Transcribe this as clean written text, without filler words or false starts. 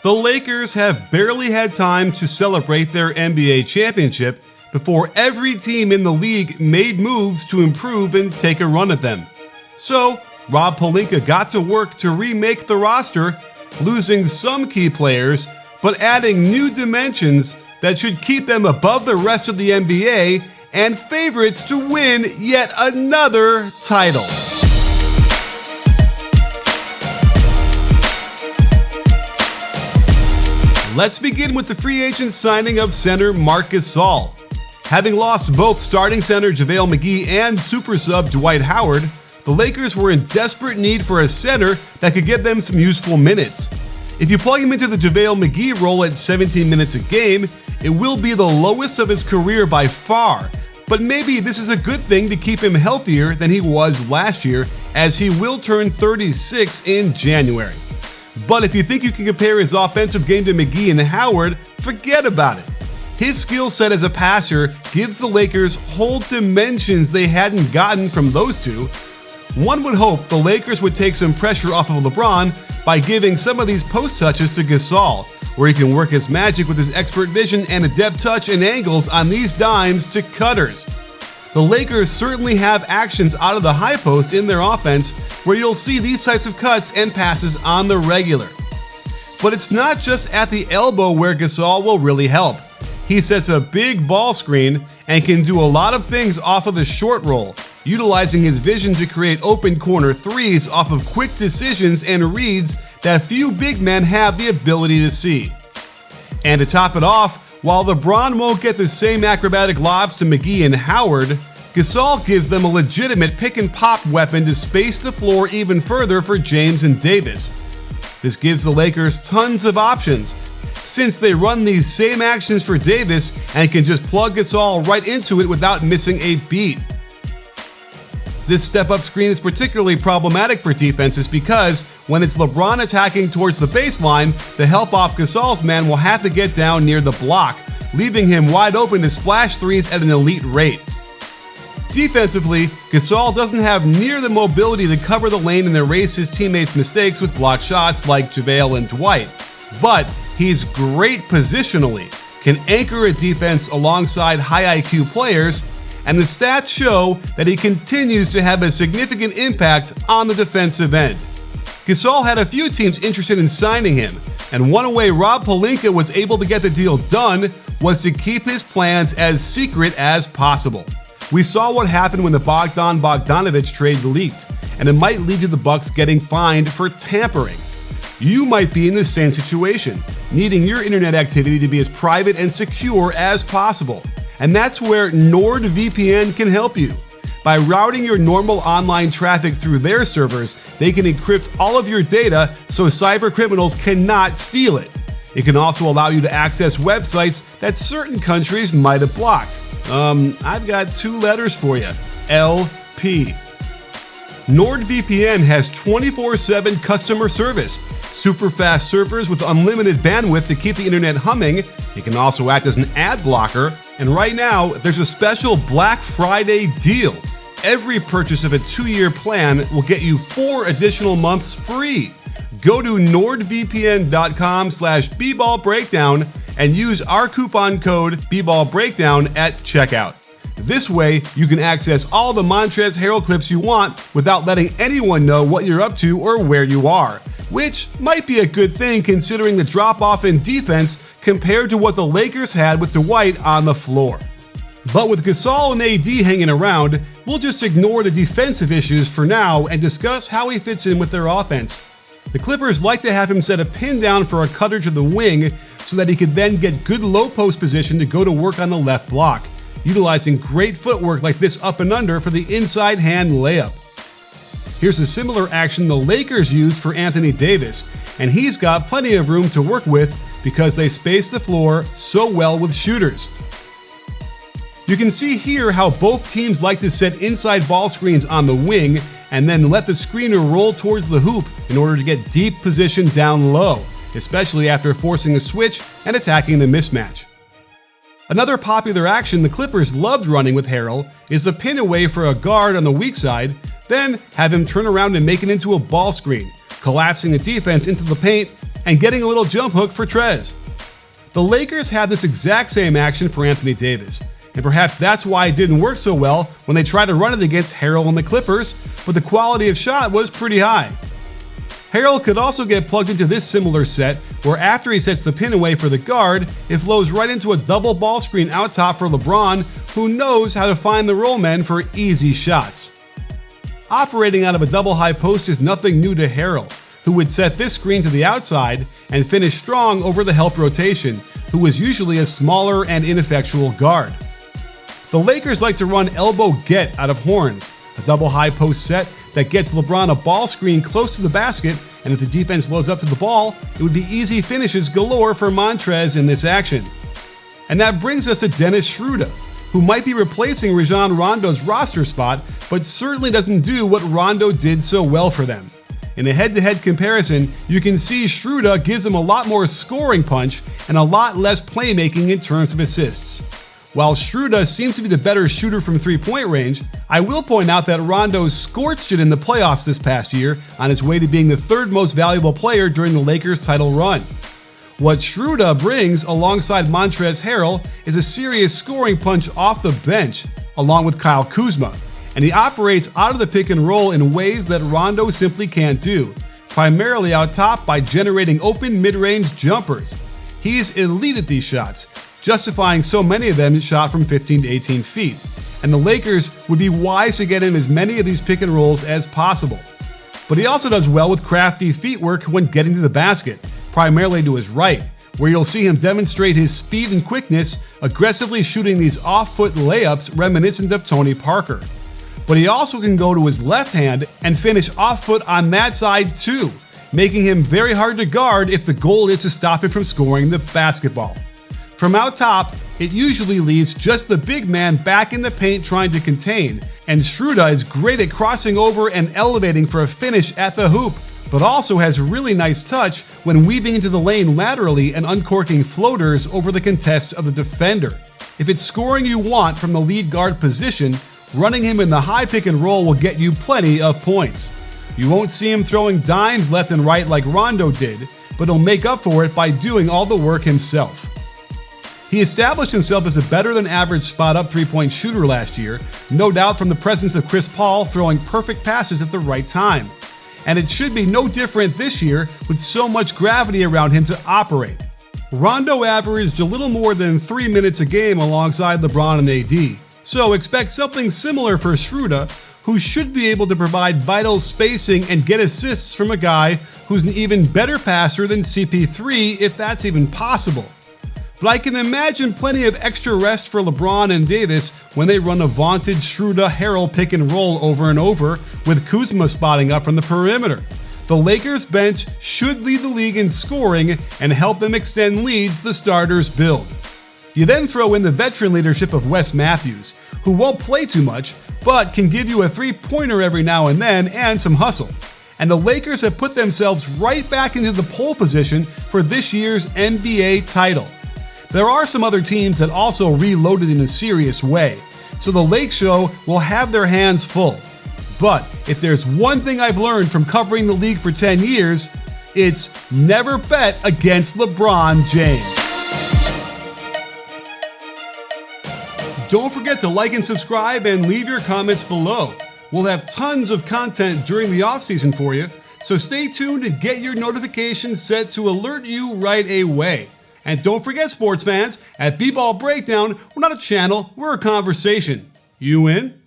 The Lakers have barely had time to celebrate their NBA championship before every team in the league made moves to improve and take a run at them. So, Rob Pelinka got to work to remake the roster, losing some key players, but adding new dimensions that should keep them above the rest of the NBA and favorites to win yet another title. Let's begin with the free agent signing of center Marc Gasol. Having lost both starting center JaVale McGee and super sub Dwight Howard, the Lakers were in desperate need for a center that could get them some useful minutes. If you plug him into the JaVale McGee role at 17 minutes a game, it will be the lowest of his career by far, but maybe this is a good thing to keep him healthier than he was last year, as he will turn 36 in January. But if you think you can compare his offensive game to McGee and Howard, forget about it. His skill set as a passer gives the Lakers whole dimensions they hadn't gotten from those two. One would hope the Lakers would take some pressure off of LeBron by giving some of these post touches to Gasol, where he can work his magic with his expert vision and adept touch and angles on these dimes to cutters. The Lakers certainly have actions out of the high post in their offense where you'll see these types of cuts and passes on the regular. But it's not just at the elbow where Gasol will really help. He sets a big ball screen and can do a lot of things off of the short roll, utilizing his vision to create open corner threes off of quick decisions and reads that few big men have the ability to see. And to top it off, while LeBron won't get the same acrobatic lobs to McGee and Howard, Gasol gives them a legitimate pick-and-pop weapon to space the floor even further for James and Davis. This gives the Lakers tons of options, since they run these same actions for Davis and can just plug Gasol right into it without missing a beat. This step-up screen is particularly problematic for defenses because when it's LeBron attacking towards the baseline, the help off Gasol's man will have to get down near the block, leaving him wide open to splash threes at an elite rate. Defensively, Gasol doesn't have near the mobility to cover the lane and erase his teammates' mistakes with block shots like JaVale and Dwight, but he's great positionally, can anchor a defense alongside high IQ players, and the stats show that he continues to have a significant impact on the defensive end. Gasol had a few teams interested in signing him, and one way Rob Pelinka was able to get the deal done was to keep his plans as secret as possible. We saw what happened when the Bogdan-Bogdanovic trade leaked, and it might lead to the Bucks getting fined for tampering. You might be in the same situation, needing your internet activity to be as private and secure as possible. And that's where NordVPN can help you. By routing your normal online traffic through their servers, they can encrypt all of your data so cyber criminals cannot steal it. It can also allow you to access websites that certain countries might have blocked. I've got two letters for you. LP. NordVPN has 24/7 customer service, super fast servers with unlimited bandwidth to keep the internet humming. It can also act as an ad blocker. And right now, there's a special Black Friday deal. Every purchase of a 2-year plan will get you 4 additional months free. Go to nordvpn.com/bballbreakdown and use our coupon code bballbreakdown at checkout. This way, you can access all the Montrezl Harrell clips you want without letting anyone know what you're up to or where you are, which might be a good thing considering the drop-off in defense compared to what the Lakers had with Dwight on the floor. But with Gasol and AD hanging around, we'll just ignore the defensive issues for now and discuss how he fits in with their offense. The Clippers like to have him set a pin down for a cutter to the wing so that he could then get good low post position to go to work on the left block, utilizing great footwork like this up and under for the inside hand layup. Here's a similar action the Lakers used for Anthony Davis, and he's got plenty of room to work with because they space the floor so well with shooters. You can see here how both teams like to set inside ball screens on the wing and then let the screener roll towards the hoop in order to get deep position down low, especially after forcing a switch and attacking the mismatch. Another popular action the Clippers loved running with Harrell is a pin away for a guard on the weak side, then have him turn around and make it into a ball screen, collapsing the defense into the paint and getting a little jump hook for Trez. The Lakers had this exact same action for Anthony Davis, and perhaps that's why it didn't work so well when they tried to run it against Harrell and the Clippers, but the quality of shot was pretty high. Harrell could also get plugged into this similar set, where after he sets the pin away for the guard, it flows right into a double ball screen out top for LeBron, who knows how to find the roll men for easy shots. Operating out of a double high post is nothing new to Harrell, who would set this screen to the outside and finish strong over the help rotation, who was usually a smaller and ineffectual guard. The Lakers like to run elbow get out of horns, a double high post set that gets LeBron a ball screen close to the basket, and if the defense loads up to the ball, it would be easy finishes galore for Montrezl in this action. And that brings us to Dennis Schröder, who might be replacing Rajon Rondo's roster spot, but certainly doesn't do what Rondo did so well for them. In a head-to-head comparison, you can see Schroder gives them a lot more scoring punch and a lot less playmaking in terms of assists. While Schroder seems to be the better shooter from three-point range, I will point out that Rondo scorched it in the playoffs this past year on his way to being the third most valuable player during the Lakers' title run. What Schroder brings alongside Montrezl Harrell is a serious scoring punch off the bench, along with Kyle Kuzma, and he operates out of the pick and roll in ways that Rondo simply can't do, primarily out top by generating open mid-range jumpers. He's elite at these shots, justifying so many of them shot from 15 to 18 feet, and the Lakers would be wise to get him as many of these pick and rolls as possible. But he also does well with crafty feet work when getting to the basket, primarily to his right, where you'll see him demonstrate his speed and quickness, aggressively shooting these off-foot layups reminiscent of Tony Parker. But he also can go to his left hand and finish off-foot on that side too, making him very hard to guard if the goal is to stop him from scoring the basketball. From out top, it usually leaves just the big man back in the paint trying to contain, and Schroeder is great at crossing over and elevating for a finish at the hoop, but also has really nice touch when weaving into the lane laterally and uncorking floaters over the contest of the defender. If it's scoring you want from the lead guard position, running him in the high pick and roll will get you plenty of points. You won't see him throwing dimes left and right like Rondo did, but he'll make up for it by doing all the work himself. He established himself as a better than average spot-up three-point shooter last year, no doubt from the presence of Chris Paul throwing perfect passes at the right time. And it should be no different this year with so much gravity around him to operate. Rondo averaged a little more than 3 minutes a game alongside LeBron and AD, so expect something similar for Schroeder, who should be able to provide vital spacing and get assists from a guy who's an even better passer than CP3 if that's even possible. But I can imagine plenty of extra rest for LeBron and Davis when they run a vaunted Schroeder-Harrell pick and roll over and over, with Kuzma spotting up from the perimeter. The Lakers bench should lead the league in scoring and help them extend leads the starters build. You then throw in the veteran leadership of Wes Matthews, who won't play too much, but can give you a three-pointer every now and then and some hustle. And the Lakers have put themselves right back into the pole position for this year's NBA title. There are some other teams that also reloaded in a serious way, so the Lake Show will have their hands full. But if there's one thing I've learned from covering the league for 10 years, it's never bet against LeBron James. Don't forget to like and subscribe and leave your comments below. We'll have tons of content during the offseason for you, so stay tuned and get your notifications set to alert you right away. And don't forget, sports fans, at B-Ball Breakdown, we're not a channel, we're a conversation. You in?